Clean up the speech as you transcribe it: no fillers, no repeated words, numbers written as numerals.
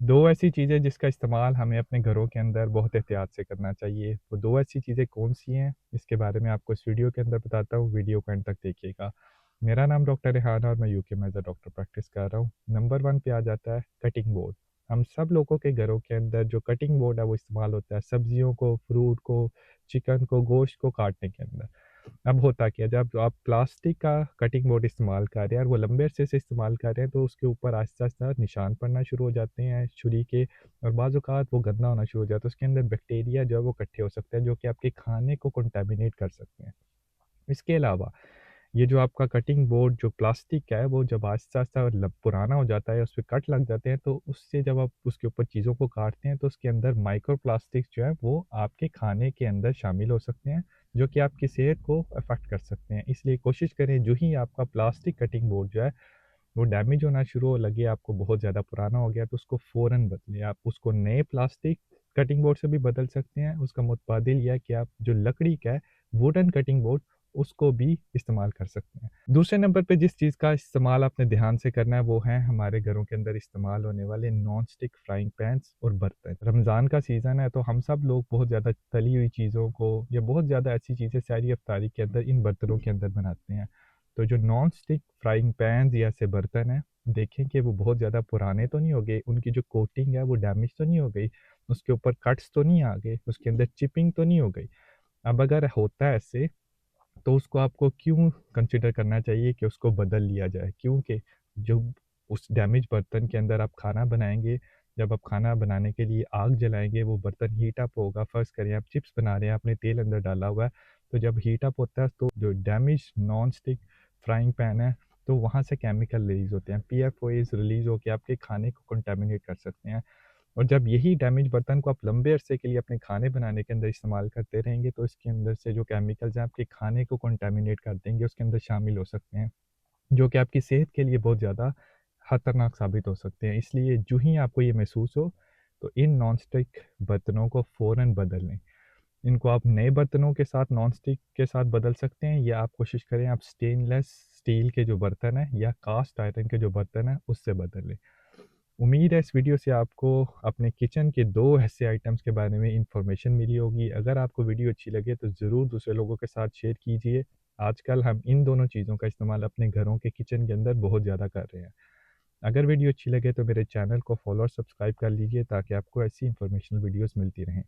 दो ऐसी चीज़ें जिसका इस्तेमाल हमें अपने घरों के अंदर बहुत एहतियात से करना चाहिए। वो दो ऐसी चीज़ें कौन-सी हैं, इसके बारे में आपको इस वीडियो के अंदर बताता हूँ, वीडियो को एंड तक देखिएगा। मेरा नाम डॉक्टर रेहान और मैं यूके में एज़ अ डॉक्टर प्रैक्टिस कर रहा हूँ। नंबर 1 पे आ जाता है कटिंग बोर्ड। हम सब लोगों के घरों के अंदर जो कटिंग बोर्ड है वो इस्तेमाल होता है सब्जियों को, फ्रूट को, चिकन को, गोश्त को काटने के अंदर। अब होता क्या है, जब आप प्लास्टिक का कटिंग बोर्ड इस्तेमाल कर रहे हैं और वो लंबे अरसे से इस्तेमाल कर रहे हैं तो उसके ऊपर आहिस्ता-आहिस्ता निशान पड़ना शुरू हो जाते हैं छुरी के, और बाज़ औक़ात वो गंदा होना शुरू हो जाता है। उसके अंदर बैक्टीरिया जो है वो इकट्ठे हो सकते हैं जो कि आपके खाने को कंटामिनेट कर सकते हैं। इसके अलावा ये जो आपका कटिंग बोर्ड जो प्लास्टिक का है वो जब आहिस्ता-आहिस्ता पुराना हो जाता है, उसपे कट लग जाते हैं, तो उससे जब आप उसके ऊपर चीज़ों को काटते हैं तो उसके अंदर माइक्रो प्लास्टिक्स जो है वो आपके खाने के अंदर शामिल हो सकते हैं, जो कि आपकी सेहत को अफ़ेक्ट कर सकते हैं। इसलिए कोशिश करें जो ही आपका प्लास्टिक कटिंग बोर्ड जो है वो डैमेज होना शुरू हो लगे, आपको बहुत ज़्यादा पुराना हो गया, तो उसको फ़ौरन बदलें। आप उसको नए प्लास्टिक कटिंग बोर्ड से भी बदल सकते हैं। उसका मुतबादिल ये है कि आप जो लकड़ी का है वुडन कटिंग बोर्ड उसको भी इस्तेमाल कर सकते हैं। दूसरे नंबर पे जिस चीज़ का इस्तेमाल आपने ध्यान से करना है वो है हमारे घरों के अंदर इस्तेमाल होने वाले नॉन स्टिक फ्राइंग पैन्स और बर्तन। रमज़ान का सीज़न है तो हम सब लोग बहुत ज़्यादा तली हुई चीज़ों को या बहुत ज़्यादा ऐसी चीज़ें सहरी इफ्तारी के अंदर इन बर्तनों के अंदर बनाते हैं। तो जो नॉन स्टिक फ्राइंग पैन्स या ऐसे बर्तन हैं, देखें कि वो बहुत ज़्यादा पुराने तो नहीं हो गए, उनकी जो कोटिंग है वो डैमेज तो नहीं हो गई, उसके ऊपर कट्स तो नहीं आ गए, उसके अंदर चिपिंग तो नहीं हो गई। अब अगर होता है ऐसे, तो उसको आपको क्यों कंसिडर करना चाहिए कि उसको बदल लिया जाए? क्योंकि जो उस डैमेज बर्तन के अंदर आप खाना बनाएँगे, जब आप खाना बनाने के लिए आग जलाएँगे, वो बर्तन हीट अप होगा। फ़र्ज़ करें आप चिप्स बना रहे हैं, आपने तेल अंदर डाला हुआ है, तो जब हीट अप होता है तो जो damage non stick frying pan है, तो वहाँ से केमिकल रिलीज़ होते हैं। पीएफओएस रिलीज़ होके आपके खाने को कंटामिनेट कर सकते हैं। और जब यही डैमेज बर्तन को आप लंबे अरसे के लिए अपने खाने बनाने के अंदर इस्तेमाल करते रहेंगे, तो इसके अंदर से जो केमिकल्स हैं आपके खाने को कंटामिनेट कर देंगे, उसके अंदर शामिल हो सकते हैं, जो कि आपकी सेहत के लिए बहुत ज़्यादा खतरनाक साबित हो सकते हैं। इसलिए जो ही आपको ये महसूस हो, तो इन नॉन स्टिक बर्तनों को फ़ौरन बदल लें। इनको आप नए बर्तनों के साथ नॉन स्टिक के साथ बदल सकते हैं, या आप कोशिश करें आप स्टेनलेस स्टील के जो बर्तन हैं या कास्ट आयरन के जो बर्तन हैं, उससे बदल लें। उम्मीद है इस वीडियो से आपको अपने किचन के 2 ऐसे आइटम्स के बारे में इन्फॉर्मेशन मिली होगी। अगर आपको वीडियो अच्छी लगे तो ज़रूर दूसरे लोगों के साथ शेयर कीजिए। आजकल हम इन दोनों चीज़ों का इस्तेमाल अपने घरों के किचन के अंदर बहुत ज़्यादा कर रहे हैं। अगर वीडियो अच्छी लगे तो मेरे चैनल को फॉलो और सब्सक्राइब कर लीजिए ताकि आपको ऐसी इन्फॉर्मेशनल वीडियोज़ मिलती रहें।